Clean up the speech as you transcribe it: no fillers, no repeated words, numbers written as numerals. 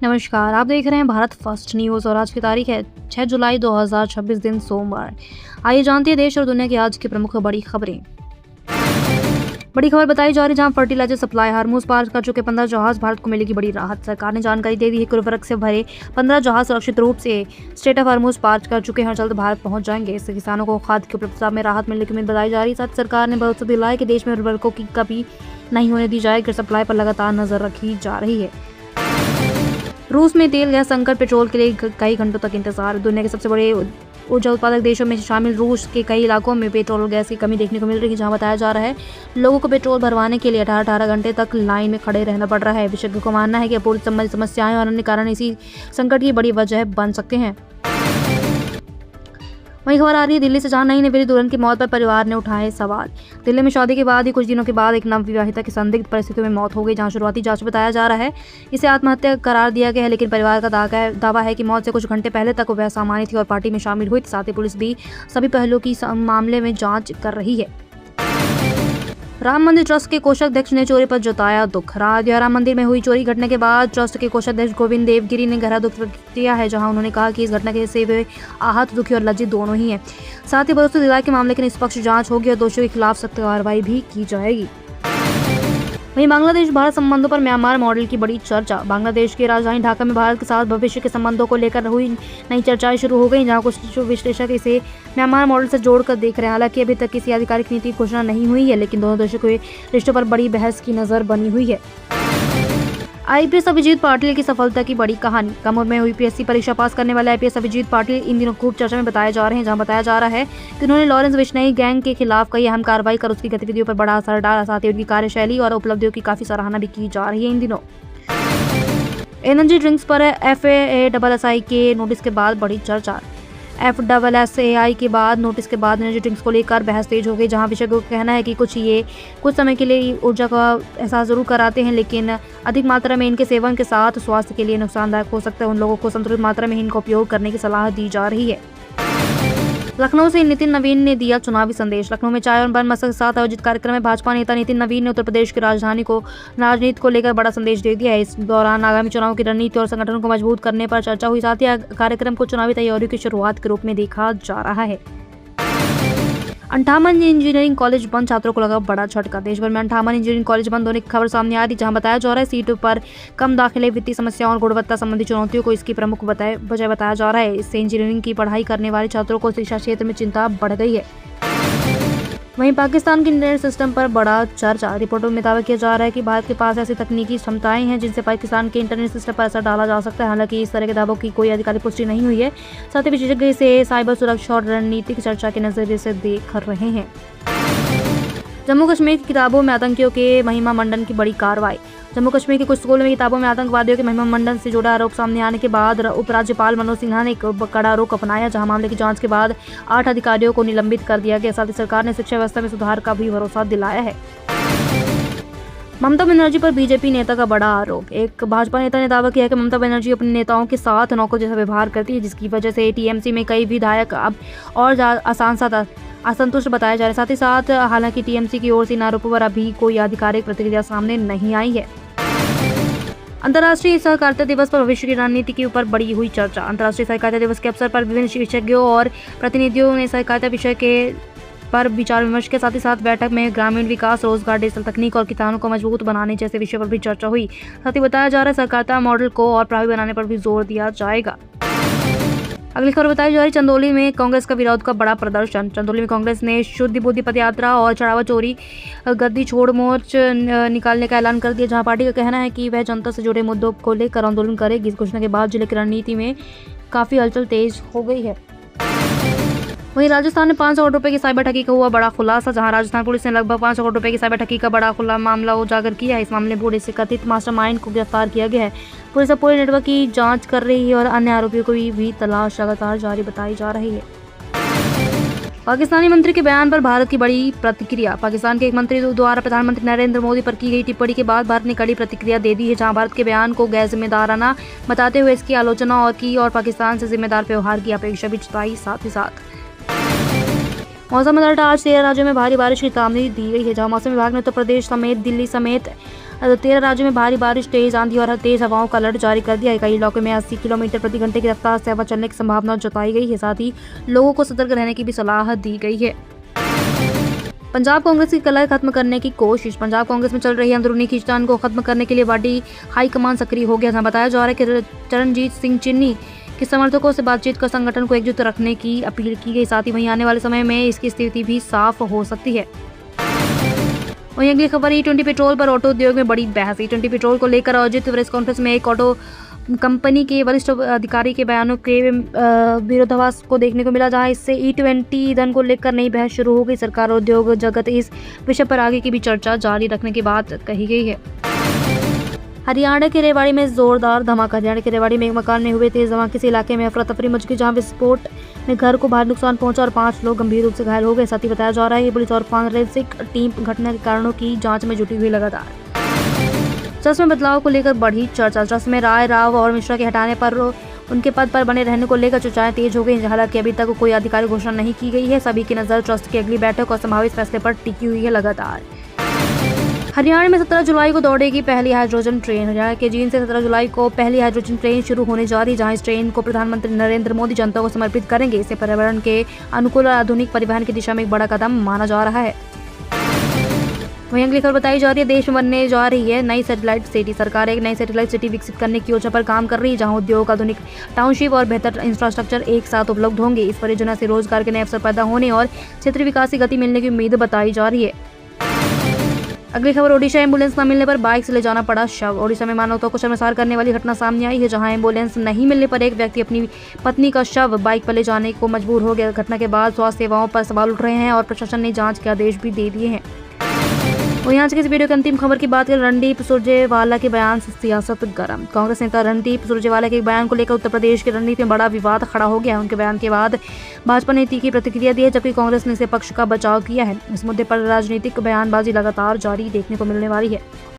नमस्कार, आप देख रहे हैं भारत फर्स्ट न्यूज़ और आज की तारीख है 6 जुलाई 2026 दिन सोमवार। आइए जानते हैं देश और दुनिया की आज की प्रमुख बड़ी खबरें। बड़ी खबर बताई जा रही जहां फर्टिलाइजर सप्लाई हार्मूज पार कर चुके 15 जहाज, भारत को मिलेगी बड़ी राहत। सरकार ने जानकारी दे दी है कि उर्वरक से भरे 15 जहाज सुरक्षित रूप से स्ट्रेट ऑफ हार्मूज पार कर चुके हैं और जल्द भारत पहुंच जाएंगे। इससे किसानों को खाद्य की उपलब्धता में राहत मिलने की उम्मीद बताई जा रही। साथ सरकार ने भरोसा दिलाया कि देश में उर्वरकों की कमी नहीं होने दी जाएगी। सप्लाई पर लगातार नजर रखी जा रही है। रूस में तेल गैस संकट, पेट्रोल के लिए कई घंटों तक इंतजार। दुनिया के सबसे बड़े ऊर्जा उत्पादक देशों में शामिल रूस के कई इलाकों में पेट्रोल और गैस की कमी देखने को मिल रही है, जहां बताया जा रहा है लोगों को पेट्रोल भरवाने के लिए 18 घंटे तक लाइन में खड़े रहना पड़ रहा है। विशेषज्ञों का मानना है कि आपूर्ति संबंधी समस्याएं और अन्य कारण इसी संकट की बड़ी वजह बन सकते हैं। वही खबर आ रही है दिल्ली से, जहां नई नवेली दुल्हन की मौत पर परिवार ने उठाए सवाल। दिल्ली में शादी के बाद ही कुछ दिनों के बाद एक नवविवाहिता की संदिग्ध परिस्थितियों में मौत हो गई, जहां शुरुआती जांच में बताया जा रहा है इसे आत्महत्या करार दिया गया है, लेकिन परिवार का दावा है कि मौत से कुछ घंटे पहले तक वह सामान्य थी और पार्टी में शामिल हुई थी। साथ ही पुलिस भी सभी पहलुओं की मामले में जाँच कर रही है। राम मंदिर ट्रस्ट के कोषाध्यक्ष ने चोरी पर जताया दुख। अयोध्या राम मंदिर में हुई चोरी घटना के बाद ट्रस्ट के कोषाध्यक्ष गोविंद देवगिरी ने गहरा दुख व्यक्त किया है, जहां उन्होंने कहा कि इस घटना से वे आहत, दुखी और लज्जित दोनों ही हैं। साथ ही भरोसा दिलाया कि मामले की निष्पक्ष जांच होगी और दोषियों के खिलाफ सख्त कार्रवाई भी की जाएगी। वहीं बांग्लादेश भारत संबंधों पर म्यांमार मॉडल की बड़ी चर्चा। बांग्लादेश की राजधानी ढाका में भारत के साथ भविष्य के संबंधों को लेकर हुई नई चर्चाएं शुरू हो गई, जहां कुछ विश्लेषक इसे म्यांमार मॉडल से जोड़कर देख रहे हैं। हालांकि अभी तक किसी आधिकारिक नीति की घोषणा नहीं हुई है, लेकिन दोनों देशों के रिश्तों पर बड़ी बहस की नजर बनी हुई है। आईपीएस अभिजीत पाटिल की सफलता की बड़ी कहानी। कम उम्र में यूपीएससी परीक्षा पास करने वाले आईपीएस अभिजीत पाटिल इन दिनों खूब चर्चा में बताए जा रहे हैं, जहां बताया जा रहा है कि उन्होंने लॉरेंस बिश्नोई गैंग के खिलाफ कई अहम कार्रवाई कर उसकी गतिविधियों पर बड़ा असर डाला। साथ ही उनकी कार्यशैली और उपलब्धियों की काफी सराहना भी की जा रही है इन दिनों। एनर्जी ड्रिंक्स पर FASSAI के नोटिस के बाद बड़ी चर्चा। FSSAI के बाद नोटिस के बाद एनर्जी ड्रिंक्स को लेकर बहस तेज हो गई, जहां विशेषज्ञों का कहना है कि कुछ समय के लिए ऊर्जा का एहसास जरूर कराते हैं, लेकिन अधिक मात्रा में इनके सेवन के साथ स्वास्थ्य के लिए नुकसानदायक हो सकता है। उन लोगों को संतुलित मात्रा में इनका उपयोग करने की सलाह दी जा रही है। लखनऊ से नितिन नवीन ने दिया चुनावी संदेश। लखनऊ में चाय और बन मसाला के साथ आयोजित कार्यक्रम में भाजपा नेता नितिन नवीन ने उत्तर प्रदेश की राजनीति को लेकर बड़ा संदेश दे दिया है। इस दौरान आगामी चुनाव की रणनीति और संगठन को मजबूत करने पर चर्चा हुई। साथ ही कार्यक्रम को चुनावी तैयारियों की शुरुआत के रूप में देखा जा रहा है। 58 इंजीनियरिंग कॉलेज बंद, छात्रों को लगा बड़ा झटका। देश भर में 58 इंजीनियरिंग कॉलेज बंद होने की खबर सामने आ रही, जहां बताया जा रहा है सीटों पर कम दाखिले, वित्तीय समस्याओं और गुणवत्ता संबंधी चुनौतियों को इसकी प्रमुख वजह बताया जा रहा है। इससे इंजीनियरिंग की पढ़ाई करने वाले छात्रों को शिक्षा क्षेत्र में चिंता बढ़ गई है। वहीं पाकिस्तान के इंटरनेट सिस्टम पर बड़ा चर्चा। रिपोर्टों में दावा किया जा रहा है कि भारत के पास ऐसी तकनीकी क्षमताएं हैं जिनसे पाकिस्तान के इंटरनेट सिस्टम पर असर डाला जा सकता है। हालांकि इस तरह के दावों की कोई आधिकारिक पुष्टि नहीं हुई है। साथ ही विशेषज्ञ इसे साइबर सुरक्षा और रणनीतिक चर्चा के नजरिए से देख रहे हैं। जम्मू कश्मीर की किताबों में आतंकियों के महिमा मंडन की बड़ी कार्रवाई। जम्मू कश्मीर के कुछ स्कूलों में किताबों में आतंकवादियों के महिमा मंडन से जुड़ा आरोप सामने आने के बाद उपराज्यपाल मनोज सिन्हा ने एक कड़ा रुख अपनाया, जहां मामले की जांच के बाद 8 अधिकारियों को निलंबित कर दिया गया। साथ ही सरकार ने शिक्षा व्यवस्था में सुधार का भी भरोसा दिलाया है। ममता बनर्जी पर बीजेपी नेता का बड़ा आरोप। एक भाजपा नेता ने दावा किया कि ममता बनर्जी अपने नेताओं के साथ नौकर जैसा व्यवहार करती है, जिसकी वजह से टीएमसी में कई विधायक अब और सांसद असंतुष्ट बताए जा रहे। साथ ही साथ हालांकि टीएमसी की ओर से इन आरोपों पर अभी कोई आधिकारिक प्रतिक्रिया सामने नहीं आई है। अंतर्राष्ट्रीय सहकारिता दिवस पर भविष्य की रणनीति के ऊपर बड़ी हुई चर्चा। अंतर्राष्ट्रीय सहकारिता दिवस के अवसर पर विभिन्न विशेषज्ञों और प्रतिनिधियों ने सहकारिता विषय के पर विचार विमर्श के साथ ही साथ बैठक में ग्रामीण विकास, रोजगार, डिजिटल तकनीक और किसानों को मजबूत बनाने जैसे विषय पर भी चर्चा हुई। साथ ही बताया जा रहा है सहकारिता मॉडल को और प्रभावी बनाने पर भी जोर दिया जाएगा। अगली खबर बताई जा रही चंदौली में कांग्रेस का विरोध का बड़ा प्रदर्शन। चंदौली में कांग्रेस ने शुद्ध बुद्धि पदयात्रा और चढ़ावा चोरी गद्दी छोड़ मोर्च निकालने का ऐलान कर दिया, जहां पार्टी का कहना है कि वह जनता से जुड़े मुद्दों को लेकर आंदोलन करेगी। इस घोषणा के बाद जिले की रणनीति में काफी हलचल तेज हो गई है। वहीं राजस्थान में 500 करोड़ रुपए की साइबर ठगी का हुआ बड़ा खुलासा, जहां राजस्थान पुलिस ने लगभग 500 करोड़ रुपए की साइबर ठगी का बड़ा मामला उजागर किया है। इस मामले में पूरे से कथित मास्टरमाइंड को गिरफ्तार किया गया है। पुलिस अब पूरे नेटवर्क की जांच कर रही है और अन्य आरोपियों को भी तलाश लगातार जारी बताई जा रही है। पाकिस्तानी मंत्री के बयान पर भारत की बड़ी प्रतिक्रिया। पाकिस्तान के एक मंत्री द्वारा प्रधानमंत्री नरेंद्र मोदी पर की गई टिप्पणी के बाद भारत ने कड़ी प्रतिक्रिया दे दी है, जहां भारत के बयान को गैर जिम्मेदाराना बताते हुए इसकी आलोचना और पाकिस्तान से जिम्मेदार व्यवहार की अपेक्षा भी जताई। साथ ही साथ मौसम अलर्ट। आज 13 राज्यों में भारी बारिश की चेतावनी दी गई है, जहां मौसम विभाग ने उत्तर प्रदेश समेत दिल्ली समेत 13 राज्यों में भारी बारिश, तेज आंधी और तेज हवाओं का अलर्ट जारी कर दिया है। कई इलाकों में 80 किलोमीटर प्रति घंटे की रफ्तार से हवा चलने की संभावना जताई गई है। साथ ही लोगों को सतर्क रहने की भी सलाह दी गई है। पंजाब कांग्रेस की कलह खत्म करने की कोशिश। पंजाब कांग्रेस में चल रही अंदरूनी खींचतान को खत्म करने के लिए पार्टी हाईकमान सक्रिय हो गया था। बताया जा रहा है कि चरणजीत सिंह चन्नी के समर्थकों से बातचीत कर संगठन को एकजुट रखने की अपील की गई। साथ ही वहीं आने वाले समय में इसकी स्थिति भी साफ हो सकती है। वहीं अगली खबर E20 पेट्रोल पर ऑटो उद्योग में बड़ी बहस। E20 पेट्रोल को लेकर आयोजित प्रेस कॉन्फ्रेंस में एक ऑटो कंपनी के वरिष्ठ अधिकारी के बयानों के विरोधाभास को देखने को मिला, जहां इससे E20 ईंधन को लेकर नई बहस शुरू हो गई। सरकार और उद्योग जगत इस विषय पर आगे की भी चर्चा जारी रखने की बात कही गई है। हरियाणा के रेवाड़ी में जोरदार धमाका। हरियाणा के रेवाड़ी में एक मकान में हुए तेज धमाके से इलाके में अफरा तफरी मच गई, जहां विस्फोट में घर को भारी नुकसान पहुंचा और 5 लोग गंभीर रूप से घायल हो गए। साथ ही बताया जा रहा है कि पुलिस और फॉरेंसिक टीम घटना के कारणों की जांच में जुटी हुई लगातार। ट्रस्ट में बदलाव को लेकर बढ़ी चर्चा। ट्रस्ट में राय, राव और मिश्रा के हटाने पर उनके पद पर बने रहने को लेकर चर्चाएं तेज हो गई। हालांकि अभी तक कोई आधिकारिक घोषणा नहीं की गई है। सभी की नजर ट्रस्ट की अगली बैठक और संभावित फैसले पर टिकी हुई है लगातार। हरियाणा में 17 जुलाई को दौड़ेगी पहली हाइड्रोजन ट्रेन। हरियाणा के जींद से 17 जुलाई को पहली हाइड्रोजन ट्रेन शुरू होने जा रही, जहां इस ट्रेन को प्रधानमंत्री नरेंद्र मोदी जनता को समर्पित करेंगे। इसे पर्यावरण के अनुकूल और आधुनिक परिवहन की दिशा में एक बड़ा कदम माना जा रहा है। वहीं अगली खबर बताई जा रही है, देश में बनने जा रही है नई सैटेलाइट सिटी। सरकार एक नई सैटेलाइट सिटी विकसित करने की योजना पर काम कर रही है, जहां उद्योग, आधुनिक टाउनशिप और बेहतर इंफ्रास्ट्रक्चर एक साथ उपलब्ध होंगे। इस परियोजना से रोजगार के नए अवसर पैदा होने और क्षेत्रीय विकास की गति मिलने की उम्मीद बताई जा रही है। अगली खबर, ओडिशा एम्बुलेंस न मिलने पर बाइक से ले जाना पड़ा शव। ओडिशा में मानवता को शर्मसार करने वाली घटना सामने आई है, जहां एम्बुलेंस नहीं मिलने पर एक व्यक्ति अपनी पत्नी का शव बाइक पर ले जाने को मजबूर हो गया। घटना के बाद स्वास्थ्य सेवाओं पर सवाल उठ रहे हैं और प्रशासन ने जांच के आदेश भी दे दिए हैं। वहीं आज के इस वीडियो की अंतिम खबर की बात करें, रणदीप सुरजेवाला के बयान से सियासत गर्म। कांग्रेस नेता रणदीप सुरजेवाला के बयान को लेकर उत्तर प्रदेश की रणनीति में बड़ा विवाद खड़ा हो गया है। उनके बयान के बाद भाजपा ने तीखी प्रतिक्रिया दी है, जबकि कांग्रेस ने इसे पक्ष का बचाव किया है। इस मुद्दे पर राजनीतिक बयानबाजी लगातार जारी देखने को मिलने वाली है।